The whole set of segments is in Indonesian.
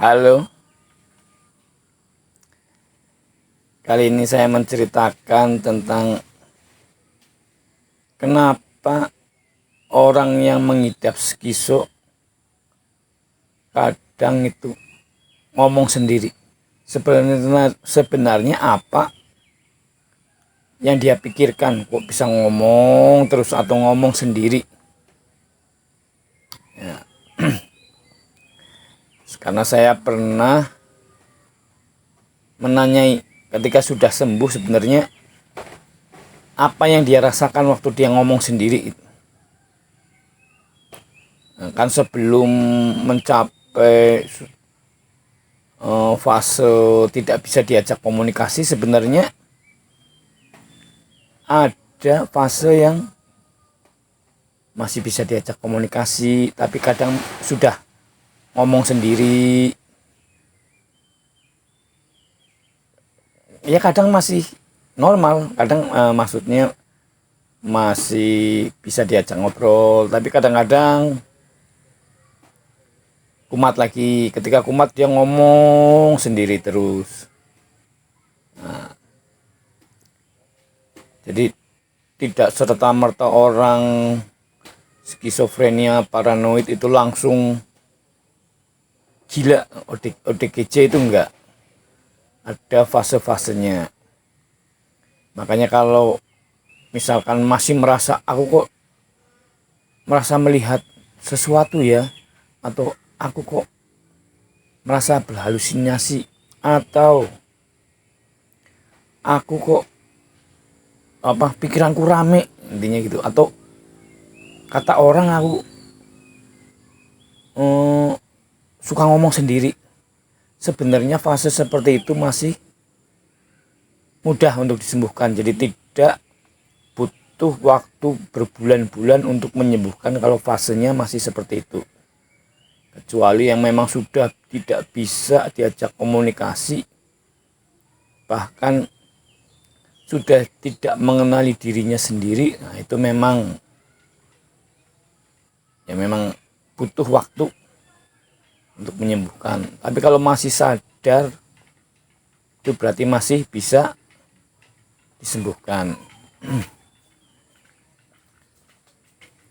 Halo, kali ini saya menceritakan tentang kenapa orang yang mengidap skizo kadang itu ngomong sendiri. Sebenarnya apa yang dia pikirkan kok bisa ngomong terus atau ngomong sendiri? Ya. Karena saya pernah menanyai ketika sudah sembuh sebenarnya apa yang dia rasakan waktu dia ngomong sendiri. Kan sebelum mencapai fase tidak bisa diajak komunikasi, sebenarnya ada fase yang masih bisa diajak komunikasi tapi kadang sudah ngomong sendiri. Ya kadang masih normal, kadang maksudnya masih bisa diajak ngobrol, tapi kadang-kadang kumat lagi. Ketika kumat dia ngomong sendiri terus. Jadi tidak serta-merta orang skizofrenia paranoid itu langsung gila, ODGJ itu enggak. Ada fase-fasenya. Makanya kalau misalkan masih merasa aku kok merasa melihat sesuatu ya, atau aku kok merasa berhalusinasi, atau aku kok pikiranku rame, intinya gitu, atau kata orang aku suka ngomong sendiri. Sebenarnya fase seperti itu masih mudah untuk disembuhkan, jadi tidak butuh waktu berbulan-bulan untuk menyembuhkan kalau fasenya masih seperti itu. Kecuali yang memang sudah tidak bisa diajak komunikasi, bahkan sudah tidak mengenali dirinya sendiri, nah itu memang butuh waktu untuk menyembuhkan. Tapi kalau masih sadar, itu berarti masih bisa disembuhkan.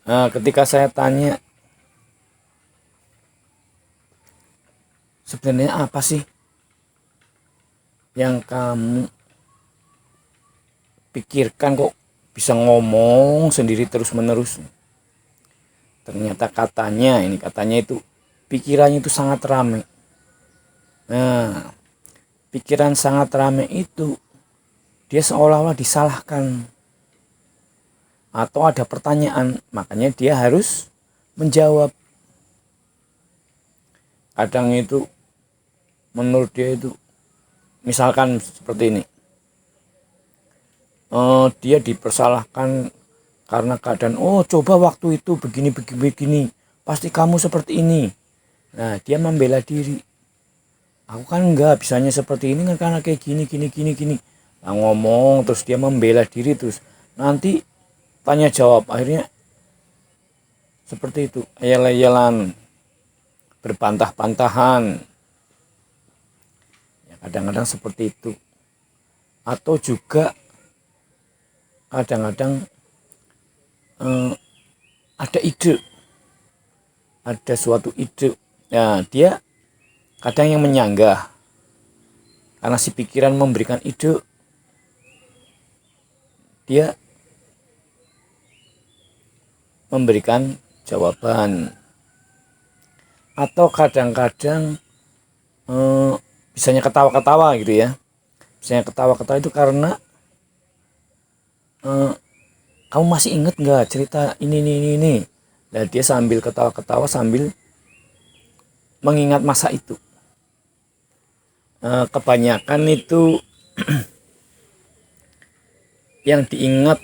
Nah, ketika saya tanya, sebenarnya apa sih yang kamu pikirkan kok bisa ngomong sendiri terus menerus? Ternyata katanya itu pikirannya itu sangat ramai. Nah, pikiran sangat ramai itu dia seolah-olah disalahkan atau ada pertanyaan, makanya dia harus menjawab. Kadang itu menurut dia itu misalkan seperti ini, dia dipersalahkan karena keadaan, coba waktu itu begini pasti kamu seperti ini. Nah, dia membela diri, aku kan enggak, bisanya seperti ini kan karena kayak gini. Nah, ngomong terus dia membela diri, terus nanti tanya jawab, akhirnya seperti itu, ayel-ayelan, berbantah-bantahan ya, kadang-kadang seperti itu. Atau juga kadang-kadang ada suatu ide, ya dia kadang yang menyanggah karena si pikiran memberikan ide, dia memberikan jawaban. Atau kadang-kadang bisanya ketawa-ketawa gitu ya. Bisanya ketawa-ketawa itu karena kamu masih inget nggak cerita ini. Nah, dia sambil ketawa-ketawa sambil mengingat masa itu. Kebanyakan itu yang diingat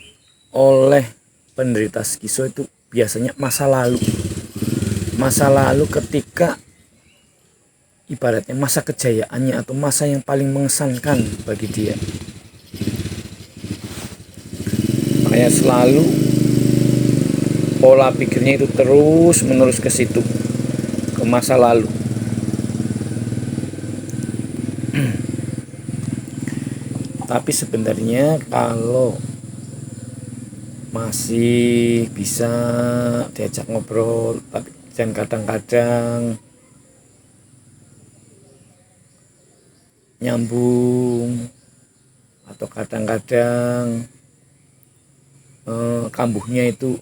oleh penderita skizo itu biasanya masa lalu ketika ibaratnya masa kejayaannya atau masa yang paling mengesankan bagi dia. Makanya selalu pola pikirnya itu terus menerus ke situ, ke masa lalu. Tapi sebenarnya kalau masih bisa diajak ngobrol, tapi dan kadang-kadang nyambung atau kadang-kadang kambuhnya itu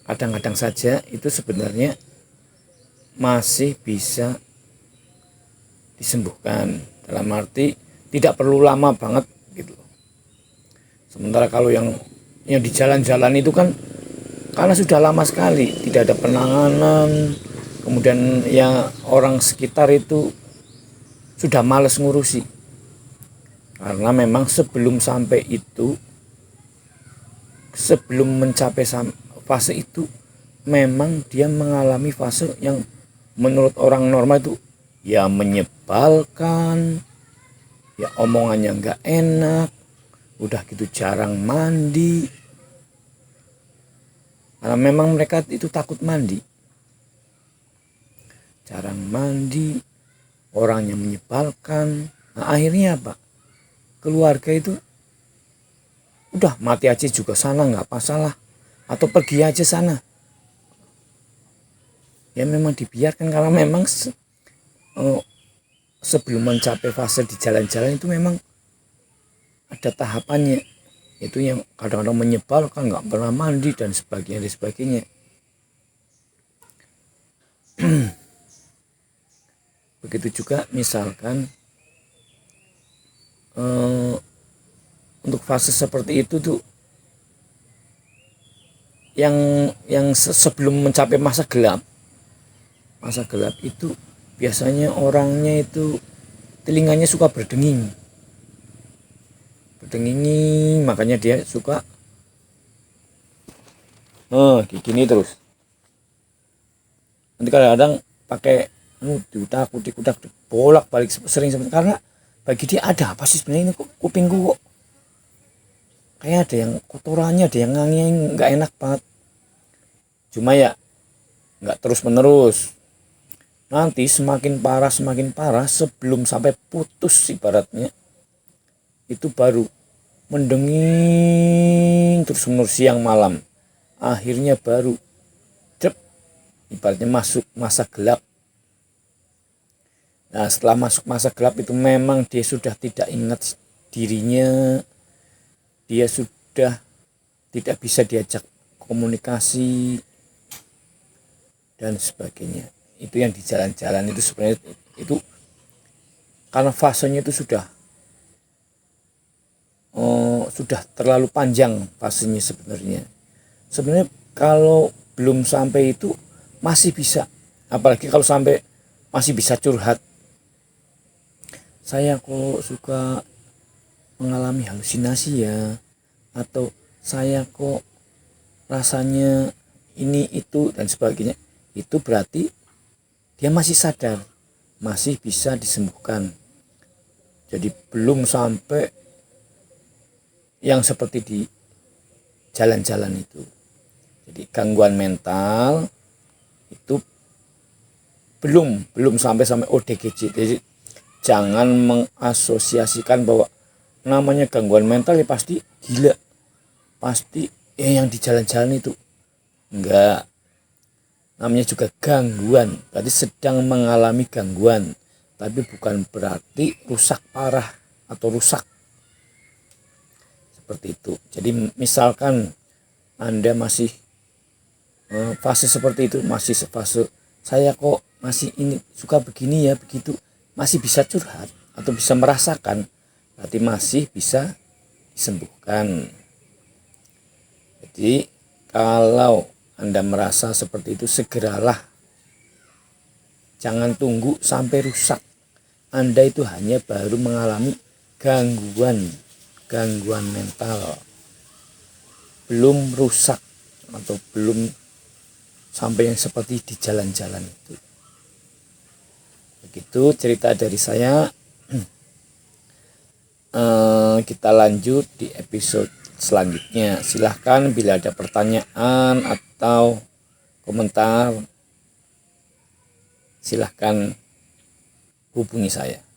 kadang-kadang saja, itu sebenarnya masih bisa disembuhkan, dalam arti tidak perlu lama banget gitu. Sementara kalau yang di jalan-jalan itu kan karena sudah lama sekali tidak ada penanganan, kemudian ya orang sekitar itu sudah males ngurusi, karena memang sebelum sampai itu, sebelum mencapai fase itu, memang dia mengalami fase yang menurut orang normal itu ya menyebalkan, ya omongannya nggak enak, udah gitu jarang mandi, karena memang mereka itu takut mandi, jarang mandi, orangnya menyebalkan. Nah, akhirnya apa, keluarga itu udah mati aja juga sana nggak masalah, atau pergi aja sana, ya memang dibiarkan, karena memang sebelum mencapai fase di jalan-jalan itu memang ada tahapannya, itu yang kadang-kadang menyebalkan, nggak pernah mandi dan sebagainya. Begitu juga misalkan untuk fase seperti itu tuh yang sebelum mencapai masa gelap itu biasanya orangnya itu telinganya suka berdenging, makanya dia suka gini terus. Nanti kadang-kadang pakai diutak bolak balik sering, karena bagi dia ada apa sih sebenarnya, ini kupingku kok kayak ada yang kotorannya, ada yang ngangi, nggak enak banget. Cuma ya nggak terus menerus, nanti semakin parah sebelum sampai putus ibaratnya, itu baru mendenging terus menerus siang malam, akhirnya baru ibaratnya masuk masa gelap. Nah, setelah masuk masa gelap itu memang dia sudah tidak ingat dirinya, dia sudah tidak bisa diajak komunikasi dan sebagainya. Itu yang di jalan-jalan itu sebenarnya itu karena fasenya itu sudah terlalu panjang fasenya sebenarnya. Sebenarnya kalau belum sampai itu masih bisa, apalagi kalau sampai masih bisa curhat, saya kok suka mengalami halusinasi ya, atau saya kok rasanya ini itu dan sebagainya, itu berarti dia masih sadar, masih bisa disembuhkan. Jadi belum sampai yang seperti di jalan-jalan itu. Jadi gangguan mental itu belum sampai ODGJ. Jadi jangan mengasosiasikan bahwa namanya gangguan mental ya pasti gila, pasti yang di jalan-jalan itu. Enggak, namanya juga gangguan, berarti sedang mengalami gangguan, tapi bukan berarti rusak parah atau rusak seperti itu. Jadi misalkan Anda masih fase seperti itu, masih fase saya kok masih ini suka begini ya begitu, masih bisa curhat atau bisa merasakan, berarti masih bisa disembuhkan. Jadi kalau Anda merasa seperti itu, segeralah, jangan tunggu sampai rusak. Anda itu hanya baru mengalami gangguan mental, belum rusak atau belum sampai yang seperti di jalan-jalan itu. Begitu cerita dari saya. Kita lanjut di episode selanjutnya. Silahkan bila ada pertanyaan atau komentar, silahkan hubungi saya.